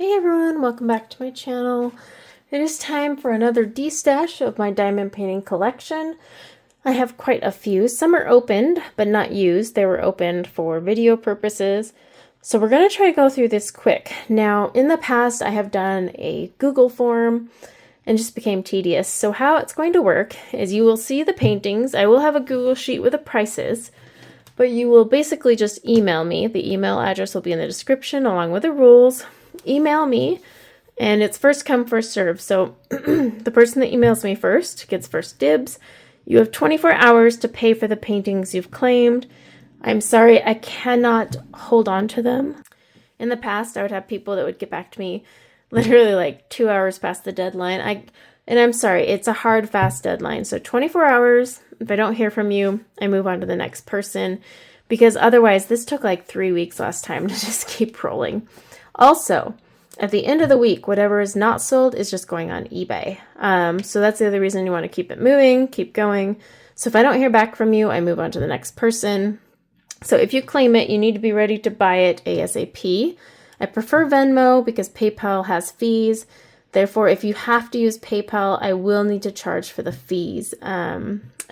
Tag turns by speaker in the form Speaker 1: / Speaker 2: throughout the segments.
Speaker 1: Hey everyone, welcome back to my channel. It is time for another destash of my diamond painting collection. I have quite a few. Some are opened, but not used. They were opened for video purposes. So we're going to try to go through this quick. Now, in the past, I have done a Google form and just became tedious. So how it's going to work is you will see the paintings. I will have a Google sheet with the prices, but you will basically just email me. The email address will be in the description along with the rules. Email me, and it's first come, first serve. So the person that emails me first gets first dibs. You have 24 hours to pay for the paintings you've claimed. I'm sorry, I cannot hold on to them. In the past, I would have people that would get back to me literally like 2 hours past the deadline. And I'm sorry, it's a hard, fast deadline. So 24 hours, if I don't hear from you, I move on to the next person, because otherwise this took like 3 weeks last time to just keep rolling. Also, at the end of the week, whatever is not sold is just going on eBay. So that's the other reason you want to keep it moving, keep going. So if I don't hear back from you, I move on to the next person. So if you claim it, you need to be ready to buy it ASAP. I prefer Venmo because PayPal has fees. Therefore, if you have to use PayPal, I will need to charge for the fees.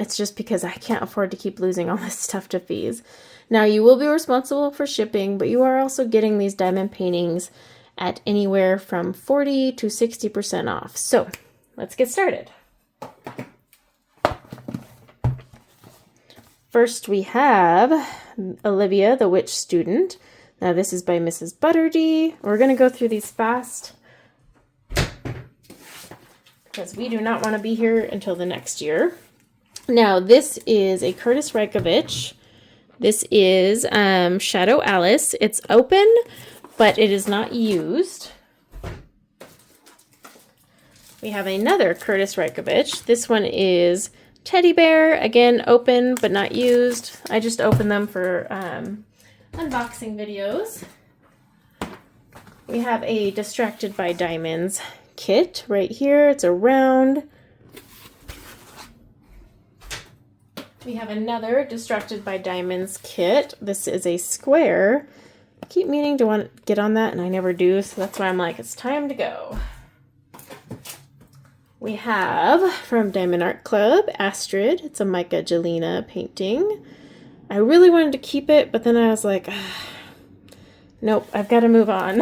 Speaker 1: It's just because I can't afford to keep losing all this stuff to fees. Now, you will be responsible for shipping, but you are also getting these diamond paintings at anywhere from 40 to 60% off. So let's get started. First, we have Olivia, the Witch Student. Now, this is by Mrs. Butterdy. We're going to go through these fast because we do not want to be here until the next year. Now, this is a Curtis Reikovich. This is Shadow Alice. It's open, but it is not used. We have another Curtis Reikovich. This one is Teddy Bear. Again, open, but not used. I just open them for unboxing videos. We have a Distracted by Diamonds kit right here. It's a round. We have another Distracted by Diamonds kit. This is a square. I keep meaning to want to get on that, and I never do, so that's why I'm like, it's time to go. We have, from Diamond Art Club, Astrid. It's a Micah Jelena painting. I really wanted to keep it, but then I was like, nope, I've got to move on.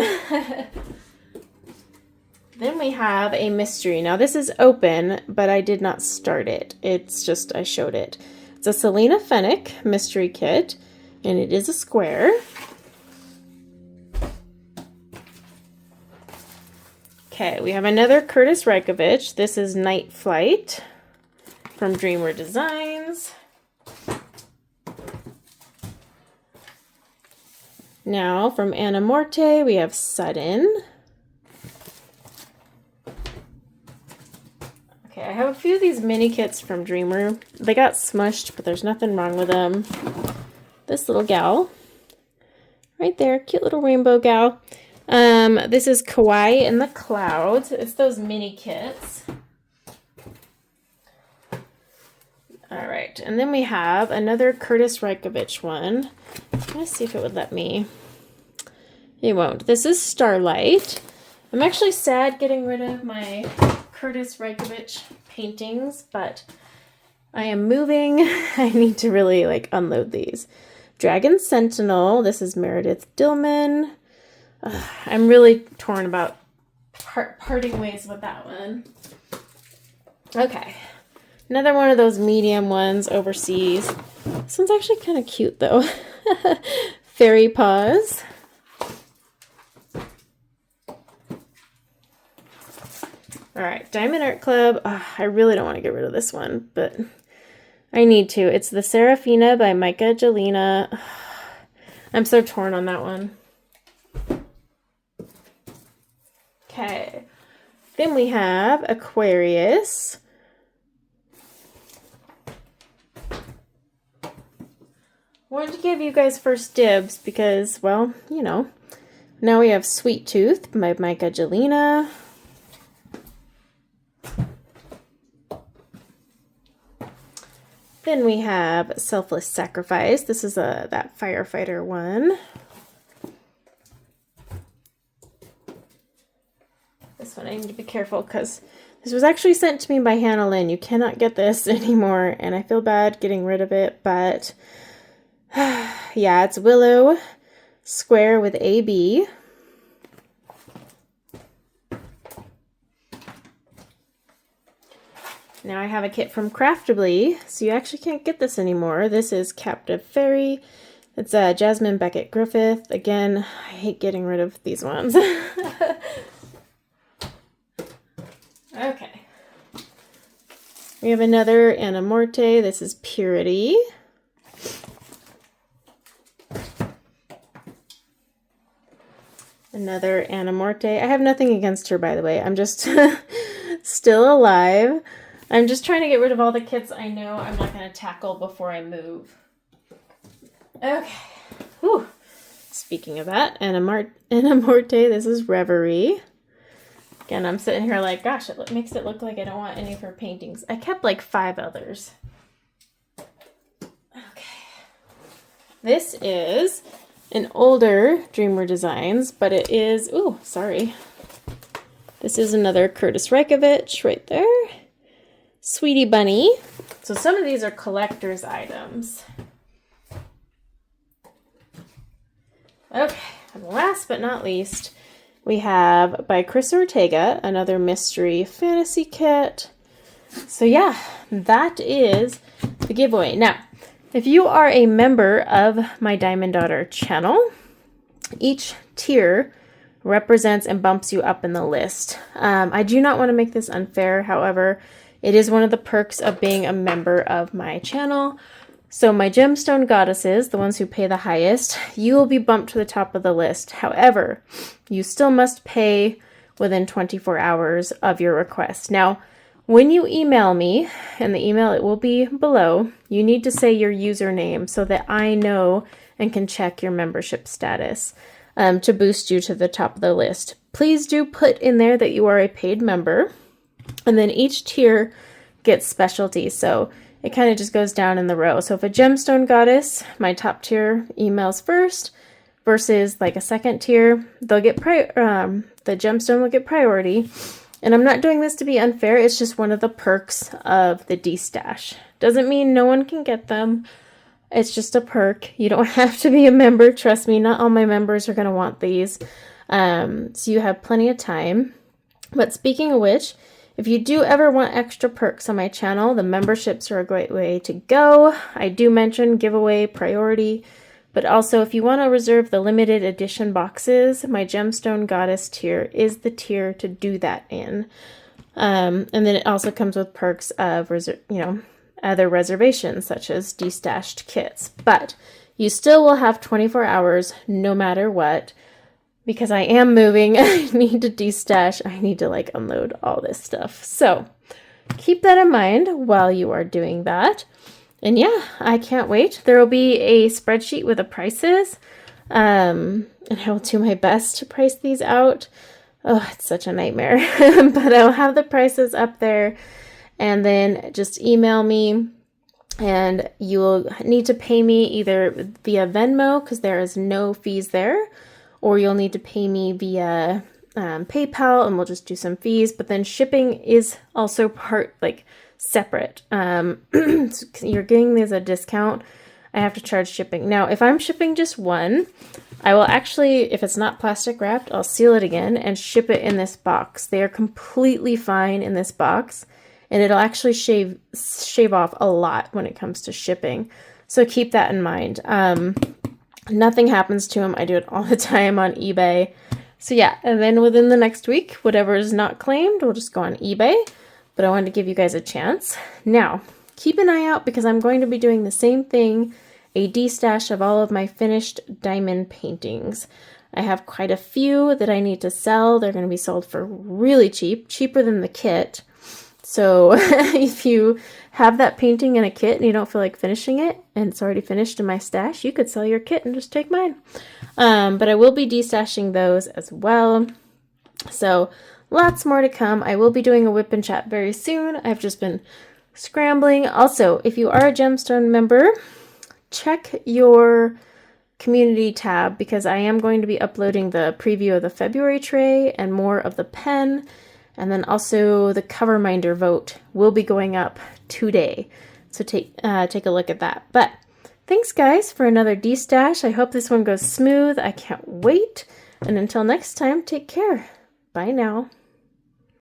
Speaker 1: Then we have a mystery. Now, this is open, but I did not start it. It's just, I showed it. It's a Selena Fennick mystery kit, and it is a square. Okay, we have another Curtis Reikovich. This is Night Flight from Dreamer Designs. Now, from Anna Morte, we have Sudden. Okay, I have a few of these mini kits from Dreamer. They got smushed, but there's nothing wrong with them. This little gal, right there, cute little rainbow gal. This is Kawaii in the Clouds. It's those mini kits. All right, and then we have another Curtis Reikovich one. Let's see if it would let me. It won't. This is Starlight. I'm actually sad getting rid of my Curtis Reikovich paintings, but I am moving. I need to really unload these. Dragon Sentinel. This is Meredith Dillman. I'm really torn about parting ways with that one. Okay. Another one of those medium ones overseas. This one's actually kind of cute though. Fairy Paws. All right, Diamond Art Club. I really don't want to get rid of this one, but I need to. It's the Serafina by Micah Jelena. I'm so torn on that one. Okay. Then we have Aquarius. Wanted to give you guys first dibs because, well, you know. Now we have Sweet Tooth by Micah Jelena. Then we have Selfless Sacrifice. This is that firefighter one. This one I need to be careful because this was actually sent to me by Hannah Lynn. You cannot get this anymore, and I feel bad getting rid of it, but yeah, it's Willow Square with AB. Now I have a kit from Craftably, so you actually can't get this anymore. This is Captive Fairy. It's Jasmine Beckett Griffith. Again, I hate getting rid of these ones. Okay. We have another Anna Morte. This is Purity. Another Anna Morte. I have nothing against her, by the way. I'm just still alive. I'm just trying to get rid of all the kits I know I'm not going to tackle before I move. Okay. Whew. Speaking of that, Anna Morte, this is Reverie. Again, I'm sitting here like, gosh, it makes it look like I don't want any of her paintings. I kept like 5 others. Okay. This is an older Dreamer Designs, but it is, ooh, sorry. This is another Curtis Reikovich right there. Sweetie Bunny. So some of these are collector's items. Okay, and last but not least, we have by Chris Ortega, another mystery fantasy kit. So yeah, that is the giveaway. Now, if you are a member of my Diamond Daughter channel, each tier represents and bumps you up in the list. I do not want to make this unfair, however, it is one of the perks of being a member of my channel. So my gemstone goddesses, the ones who pay the highest, you will be bumped to the top of the list. However, you still must pay within 24 hours of your request. Now, when you email me, and the email it will be below, you need to say your username so that I know and can check your membership status to boost you to the top of the list. Please do put in there that you are a paid member, and then each tier gets specialty. So it kind of just goes down in the row. So if a gemstone goddess, my top tier emails first versus like a second tier, they'll get the gemstone will get priority. And I'm not doing this to be unfair. It's just one of the perks of the Destash. Doesn't mean no one can get them. It's just a perk. You don't have to be a member. Trust me, not all my members are going to want these. So you have plenty of time. But speaking of which, if you do ever want extra perks on my channel, the memberships are a great way to go. I do mention giveaway priority, but also if you want to reserve the limited edition boxes, my Gemstone Goddess tier is the tier to do that in. And then it also comes with perks of, other reservations such as destashed kits. But you still will have 24 hours no matter what. Because I am moving, I need to destash, I need to unload all this stuff. So keep that in mind while you are doing that. And yeah, I can't wait. There will be a spreadsheet with the prices. And I will do my best to price these out. Oh, it's such a nightmare. But I'll have the prices up there. And then just email me. And you will need to pay me either via Venmo, because there is no fees there. Or you'll need to pay me via PayPal, and we'll just do some fees. But then shipping is also separate. You're getting this a discount. I have to charge shipping. Now, if I'm shipping just one, I will actually, if it's not plastic wrapped, I'll seal it again and ship it in this box. They are completely fine in this box, and it'll actually shave off a lot when it comes to shipping. So keep that in mind. Nothing happens to them. I do it all the time on eBay. So yeah, and then within the next week, whatever is not claimed will just go on eBay. But I wanted to give you guys a chance. Now, keep an eye out because I'm going to be doing the same thing, a destash of all of my finished diamond paintings. I have quite a few that I need to sell. They're going to be sold for really cheap, cheaper than the kit. So if you have that painting in a kit and you don't feel like finishing it and it's already finished in my stash, you could sell your kit and just take mine. But I will be destashing those as well. So lots more to come. I will be doing a whip and chat very soon. I've just been scrambling. Also, if you are a gemstone member, check your community tab because I am going to be uploading the preview of the February tray and more of the pen. And then also the cover minder vote will be going up today. So take a look at that. But thanks guys for another Destash. I hope this one goes smooth. I can't wait. And until next time, take care. Bye now.